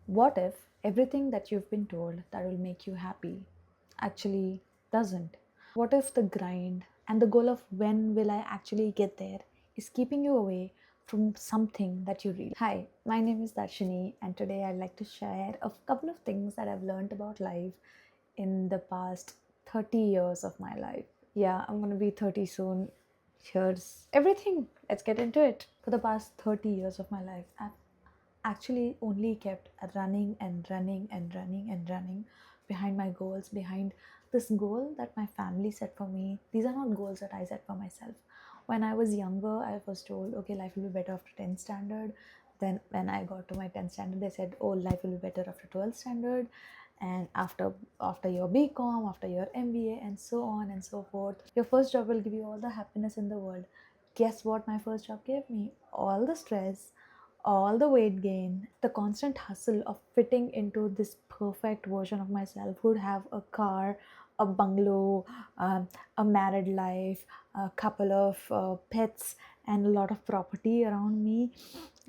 What if everything that you've been told that will make you happy actually doesn't? What if the grind and the goal of when will I actually get there is keeping you away from something that you really. Hi, my name is Darshani, and today I'd like to share a couple of things that I've learned about life in the past 30 years of my life. Yeah, I'm gonna be 30 soon. Here's everything. Let's get into it. For the past 30 years of my life, I've actually only kept running and running and running and running behind my goals, behind this goal that my family set for me. These are not goals that I set for myself. When I was younger, I was told, okay, life will be better after 10th standard. Then when I got to my 10th standard, they said, oh, life will be better after 12th standard. And after your BCom, after your MBA, and so on and so forth, your first job will give you all the happiness in the world. Guess what my first job gave me? All the stress, all the weight gain, the constant hustle of fitting into this perfect version of myself who would have a car, a bungalow, a married life, a couple of pets, and a lot of property around me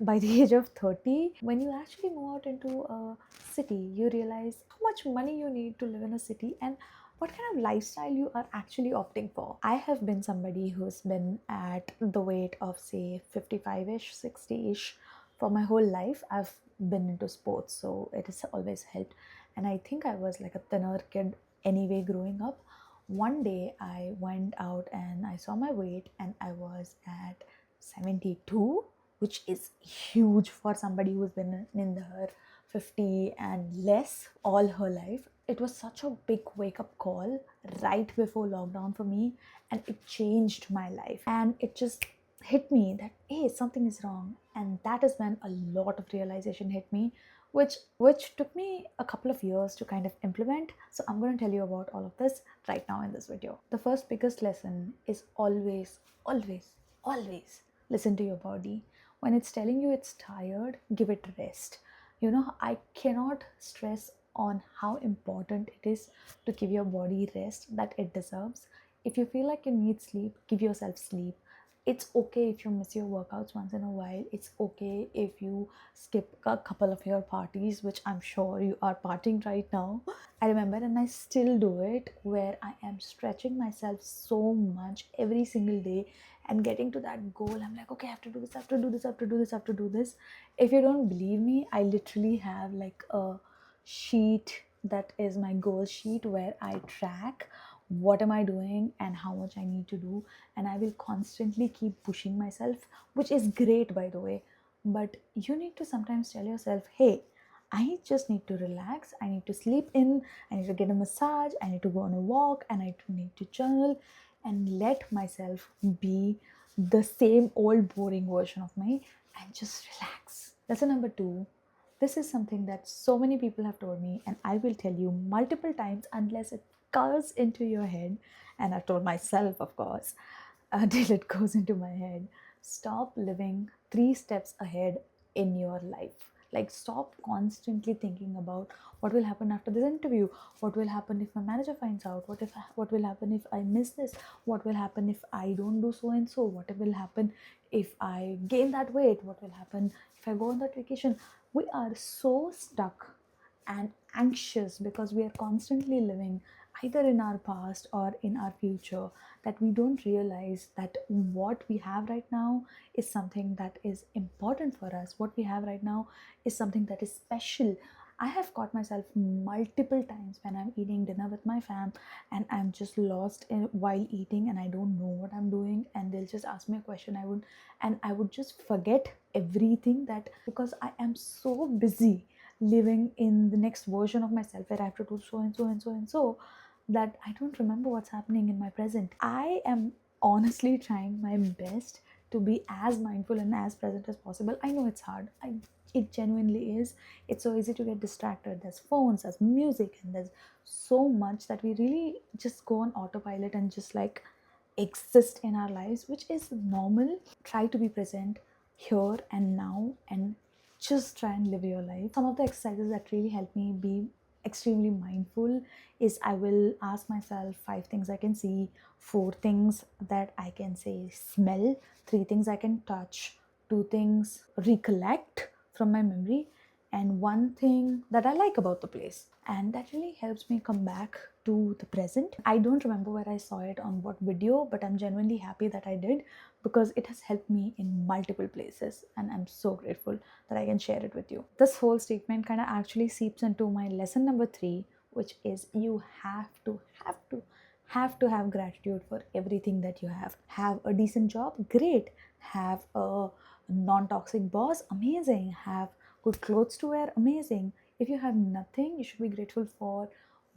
by the age of 30. When you actually move out into a city, you realize how much money you need to live in a city and what kind of lifestyle you are actually opting for. I have been somebody who's been at the weight of, say, 55-ish, 60-ish for my whole life. I've been into sports, so it has always helped. And I think I was like a thinner kid anyway growing up. One day I went out and I saw my weight and I was at 72, which is huge for somebody who's been in her 50 and less all her life. It was such a big wake up call right before lockdown for me, and it changed my life. And it just hit me that hey, something is wrong. And that is when a lot of realization hit me, which took me a couple of years to kind of implement. So I'm going to tell you about all of this right now in this video. The first biggest lesson is always listen to your body. When it's telling you it's tired, give it rest. I cannot stress on how important it is to give your body rest that it deserves. If you feel like you need sleep, give yourself sleep. It's okay if you miss your workouts once in a while. It's okay if you skip a couple of your parties, which I'm sure you are partying right now. I remember, and I still do it, where I am stretching myself so much every single day and getting to that goal. I'm like, okay, I have to do this, I have to do this, I have to do this, I have to do this. If you don't believe me, I literally have like a sheet that is my goal sheet where I track what am I doing and how much I need to do, and I will constantly keep pushing myself, which is great, by the way. But you need to sometimes tell yourself, hey, I just need to relax, I need to sleep in, I need to get a massage, I need to go on a walk, and I need to journal and let myself be the same old boring version of me and just relax. Lesson number two, this is something that so many people have told me, and I will tell you multiple times unless it goes into your head. And I've told myself, of course, until it goes into my head. Stop living 3 steps ahead in your life. Like, stop constantly thinking about what will happen after this interview, what will happen if my manager finds out, what will happen if I miss this, what will happen if I don't do so and so, what will happen if I gain that weight, what will happen if I go on that vacation. We are so stuck and anxious because we are constantly living either in our past or in our future, that we don't realize that what we have right now is something that is important for us. What we have right now is something that is special. I have caught myself multiple times when I'm eating dinner with my fam and I'm just lost while eating and I don't know what I'm doing, and they'll just ask me a question. I would just forget everything, that because I am so busy living in the next version of myself where I have to do so and so and so and so, that I don't remember what's happening in my present. I am honestly trying my best to be as mindful and as present as possible. I know it's hard. It genuinely is. It's so easy to get distracted. There's phones, there's music, and there's so much that we really just go on autopilot and just like exist in our lives, which is normal. Try to be present here and now and just try and live your life. Some of the exercises that really help me be extremely mindful is I will ask myself 5 things I can see, 4 things that I can say smell, 3 things I can touch, 2 things recollect from my memory, and one thing that I like about the place. And that really helps me come back to the present. I don't remember where I saw it on what video, but I'm genuinely happy that I did, because it has helped me in multiple places, and I'm so grateful that I can share it with you. This whole statement kind of actually seeps into my lesson number 3, which is you have to have gratitude for everything that you have. Have a decent job, great. Have a non-toxic boss, amazing. Have good clothes to wear, amazing. If you have nothing, you should be grateful for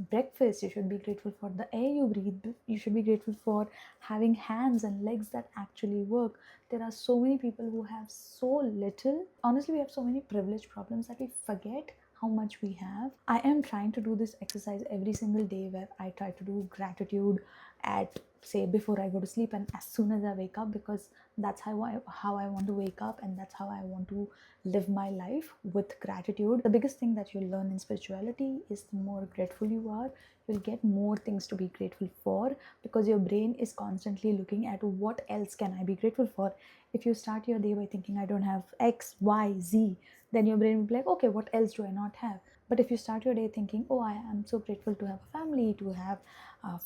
breakfast, you should be grateful for the air you breathe, you should be grateful for having hands and legs that actually work. There are so many people who have so little. Honestly, we have so many privilege problems that we forget how much we have. I am trying to do this exercise every single day, where I try to do gratitude at, say, before I go to sleep and as soon as I wake up, because that's how I want to wake up, and that's how I want to live my life, with gratitude. The biggest thing that you'll learn in spirituality is the more grateful you are, you'll get more things to be grateful for, because your brain is constantly looking at what else can I be grateful for. If you start your day by thinking I don't have X, Y, Z, then your brain will be like, okay, what else do I not have? But if you start your day thinking, oh, I am so grateful to have a family, to have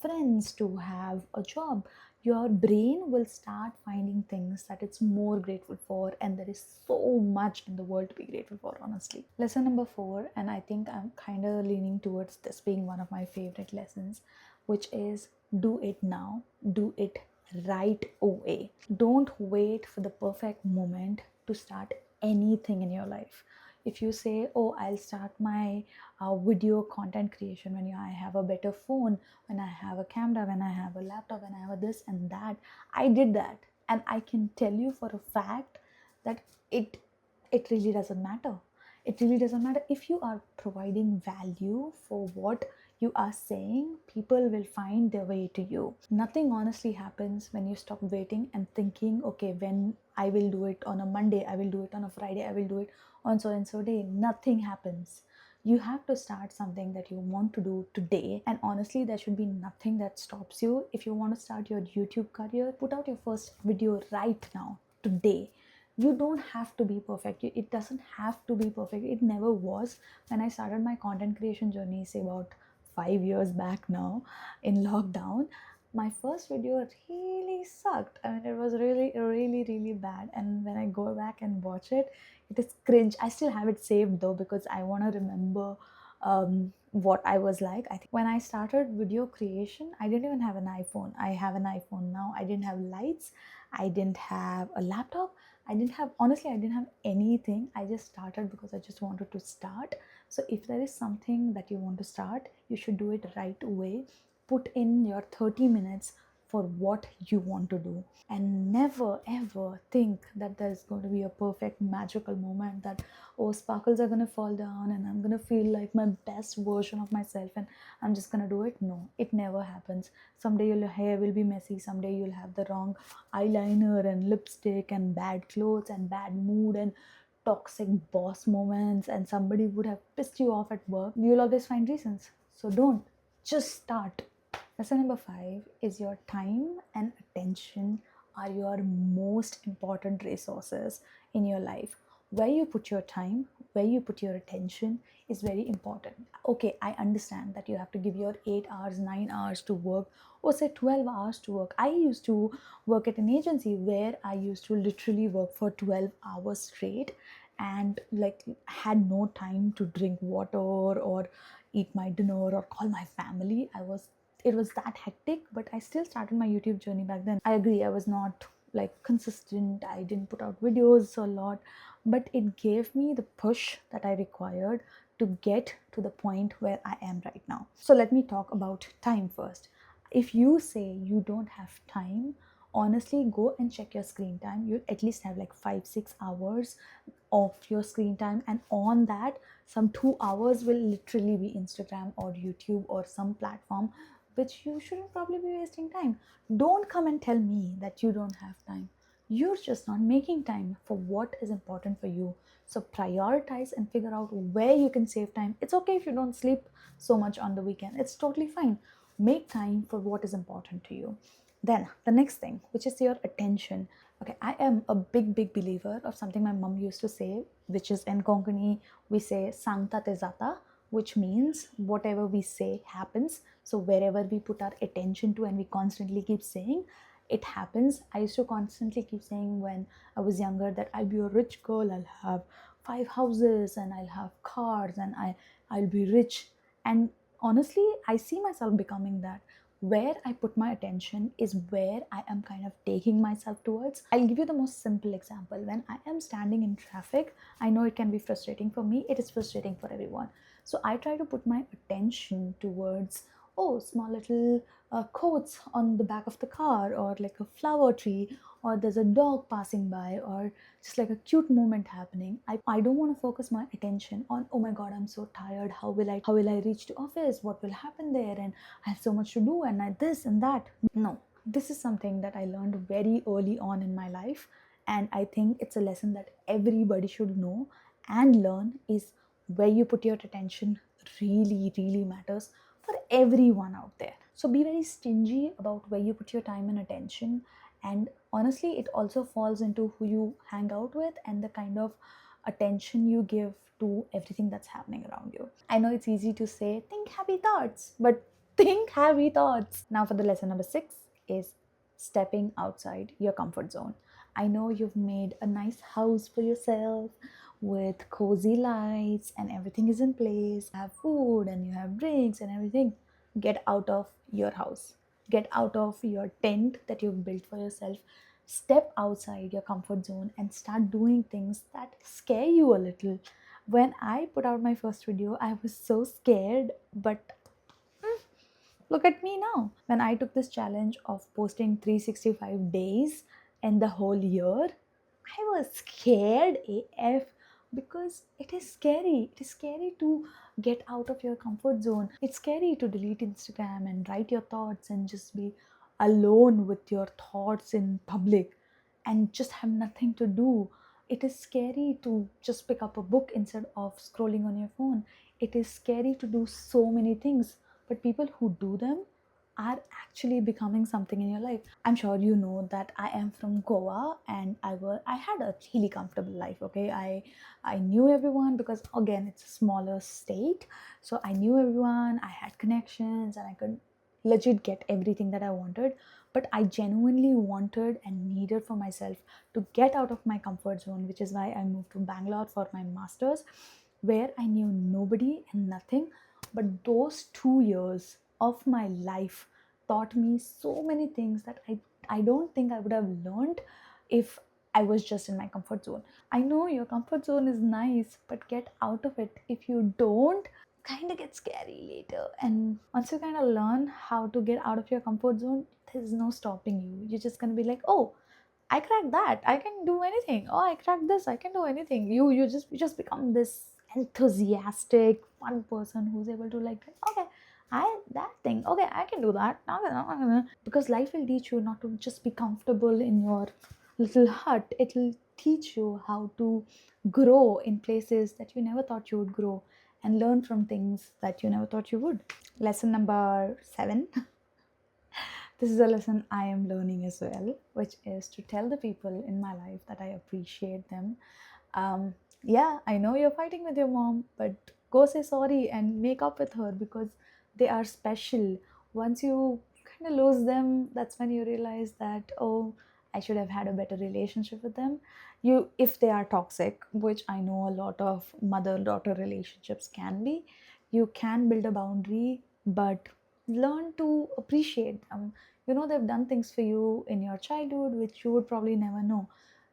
friends, to have a job, your brain will start finding things that it's more grateful for, and there is so much in the world to be grateful for, honestly. Lesson number 4, and I think I'm kind of leaning towards this being one of my favorite lessons, which is do it now, do it right away. Don't wait for the perfect moment to start anything in your life. If you say, oh, I'll start my video content creation when I have a better phone, when I have a camera, when I have a laptop, when I have a this and that, I did that. And I can tell you for a fact that it it really doesn't matter. It really doesn't matter. If you are providing value for what you are saying, people will find their way to you. Nothing honestly happens when you stop waiting and thinking, okay, when I will do it on a Monday, I will do it on a Friday, I will do it on so and so day. Nothing happens. You have to start something that you want to do today, and honestly, there should be nothing that stops you. If you want to start your YouTube career, put out your first video right now, today. You don't have to be perfect. It doesn't have to be perfect. It never was. When I started my content creation journey, say about 5 years back now, in lockdown, my first video really sucked. I mean, it was really, really, really bad. And when I go back and watch it, it is cringe. I still have it saved though, because I want to remember what I was like. I think when I started video creation, I didn't even have an iPhone. I have an iPhone now. I didn't have lights. I didn't have a laptop. Honestly, I didn't have anything. I just started because I just wanted to start. So if there is something that you want to start, you should do it right away. Put in your 30 minutes for what you want to do, and never ever think that there's going to be a perfect magical moment that, oh, sparkles are going to fall down and I'm going to feel like my best version of myself and I'm just going to do it. No, it never happens. Someday your hair will be messy, someday you'll have the wrong eyeliner and lipstick and bad clothes and bad mood and toxic boss moments, and somebody would have pissed you off at work. You'll always find reasons. So don't, just start. Lesson number 5 is your time and attention are your most important resources in your life. Where you put your time, where you put your attention is very important. Okay, I understand that you have to give your 8 hours, 9 hours to work, or say 12 hours to work. I used to work at an agency where I used to literally work for 12 hours straight, and like had no time to drink water or eat my dinner or call my family. It was that hectic, but I still started my YouTube journey back then. I agree, I was not like consistent, I didn't put out videos a lot, but it gave me the push that I required to get to the point where I am right now. So let me talk about time first. If you say you don't have time, honestly, go and check your screen time. You at least have like 5-6 hours of your screen time, and on that, some 2 hours will literally be Instagram or YouTube or some platform which you shouldn't probably be wasting time. Don't come and tell me that you don't have time. You're just not making time for what is important for you. So prioritize and figure out where you can save time. It's okay if you don't sleep so much on the weekend. It's totally fine. Make time for what is important to you. Then the next thing, which is your attention. Okay, I am a big believer of something my mom used to say, which is in Konkani, we say Sangta te zata, which means whatever we say happens. So wherever we put our attention to and we constantly keep saying, it happens. I used to constantly keep saying when I was younger that I'll be a rich girl, I'll have 5 houses and I'll have cars and I'll be rich. And honestly, I see myself becoming that. Where I put my attention is where I am kind of taking myself towards. I'll give you the most simple example. When I am standing in traffic, I know it can be frustrating for me, it is frustrating for everyone. So I try to put my attention towards, oh, small little quotes on the back of the car, or like a flower tree, or there's a dog passing by, or just like a cute moment happening. I don't want to focus my attention on, oh my god, I'm so tired, how will I reach to office, what will happen there, and I have so much to do, and this and that. No, this is something that I learned very early on in my life, and I think it's a lesson that everybody should know and learn, is where you put your attention really matters for everyone out there. So be very stingy about where you put your time and attention. And honestly, it also falls into who you hang out with and the kind of attention you give to everything that's happening around you. I know it's easy to say think happy thoughts, but think happy thoughts. Now for the lesson number 6 is stepping outside your comfort zone. I know you've made a nice house for yourself with cozy lights and everything is in place. You have food and you have drinks and everything. Get out of your house. Get out of your tent that you've built for yourself. Step outside your comfort zone and start doing things that scare you a little. When I put out my first video, I was so scared, but look at me now. When I took this challenge of posting 365 days in the whole year, I was scared AF, because it is scary. It is scary to get out of your comfort zone. It's scary to delete Instagram and write your thoughts and just be alone with your thoughts in public and just have nothing to do. It is scary to just pick up a book instead of scrolling on your phone. It is scary to do so many things, but people who do them are actually becoming something in your life. I'm sure you know that I am from Goa, and I had a really comfortable life. Okay, I knew everyone because again it's a smaller state, so I knew everyone. I had connections, and I could legit get everything that I wanted. But I genuinely wanted and needed for myself to get out of my comfort zone, which is why I moved to Bangalore for my masters, where I knew nobody and nothing. But those 2 years of my life taught me so many things that I don't think I would have learned if I was just in my comfort zone. I know your comfort zone is nice, but get out of it. If you don't, kind of get scary later. And once you kind of learn how to get out of your comfort zone, there's no stopping you. You're just gonna be like, oh, I cracked that. I can do anything. Oh, I cracked this. I can do anything. You just become this enthusiastic, fun person who's able to like, okay, I that thing. Okay, I can do that. Because life will teach you not to just be comfortable in your little hut. It'll teach you how to grow in places that you never thought you would grow and learn from things that you never thought you would. Lesson number 7. This is a lesson I am learning as well, which is to tell the people in my life that I appreciate them. Yeah, I know you're fighting with your mom, but go say sorry and make up with her, because they are special. Once you kind of lose them, that's when you realize that, oh, I should have had a better relationship with them. If they are toxic, which I know a lot of mother-daughter relationships can be, you can build a boundary, but learn to appreciate them. They've done things for you in your childhood which you would probably never know.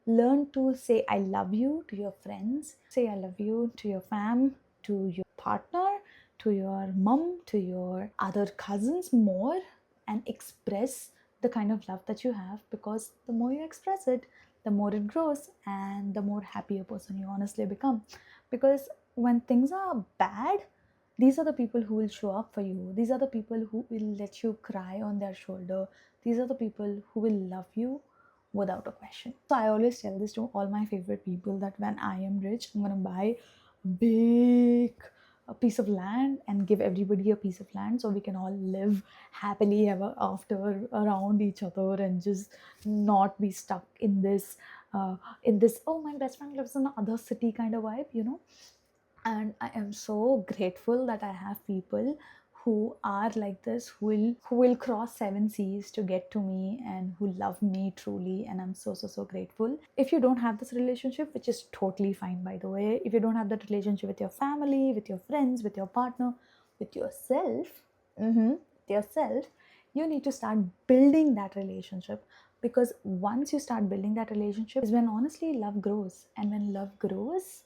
Learn to say I love you to your friends, say I love you to your fam, to your partner, to your mom, to your other cousins more, and express the kind of love that you have, because the more you express it, the more it grows and the more happier person you honestly become. Because when things are bad, these are the people who will show up for you. These are the people who will let you cry on their shoulder. These are the people who will love you without a question. So I always tell this to all my favorite people, that when I am rich, I'm gonna buy a big a piece of land and give everybody a piece of land so we can all live happily ever after around each other and just not be stuck in this, oh, my best friend lives in another city kind of vibe, and I am so grateful that I have people who are like this, who will cross seven seas to get to me and who love me truly, and I'm so so so grateful. If you don't have this relationship, which is totally fine by the way, if you don't have that relationship with your family, with your friends, with your partner, with yourself, with yourself, you need to start building that relationship, because once you start building that relationship is when honestly love grows, and when love grows,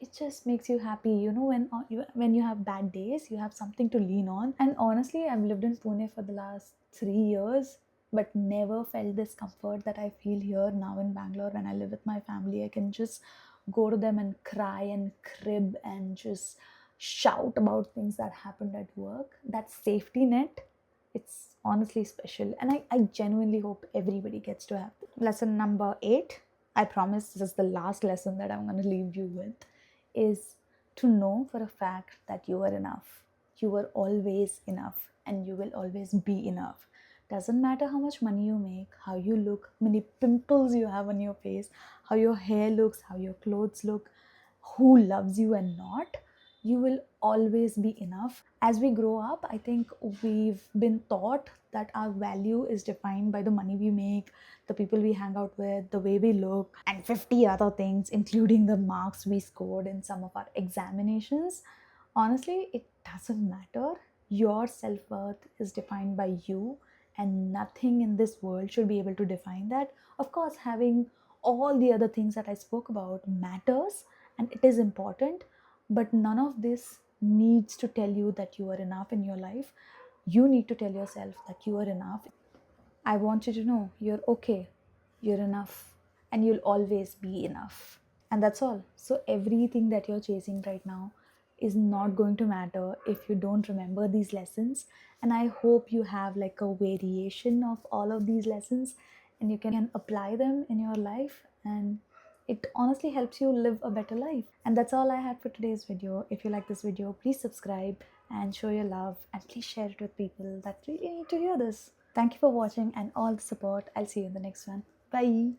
it just makes you happy, when you have bad days, you have something to lean on. And honestly, I've lived in Pune for the last 3 years, but never felt this comfort that I feel here now in Bangalore. When I live with my family, I can just go to them and cry and crib and just shout about things that happened at work. That safety net, it's honestly special, and I genuinely hope everybody gets to have it. Lesson number 8, I promise this is the last lesson that I'm going to leave you with, is to know for a fact that you are enough. You are always enough, and you will always be enough. Doesn't matter how much money you make, how you look, how many pimples you have on your face, how your hair looks, how your clothes look, who loves you and not, you will always be enough. As we grow up, I think we've been taught that our value is defined by the money we make, the people we hang out with, the way we look, and 50 other things, including the marks we scored in some of our examinations. Honestly, it doesn't matter. Your self worth is defined by you, and nothing in this world should be able to define that. Of course, having all the other things that I spoke about matters, and it is important, but none of this needs to tell you that you are enough in your life. You need to tell yourself that you are enough. I want you to know you're okay, you're enough, and you'll always be enough. And that's all. So, everything that you're chasing right now is not going to matter if you don't remember these lessons. And I hope you have like a variation of all of these lessons and you can apply them in your life. And it honestly helps you live a better life. And that's all I had for today's video. If you like this video, please subscribe and show your love, and please share it with people that really need to hear this. Thank you for watching and all the support. I'll see you in the next one. Bye.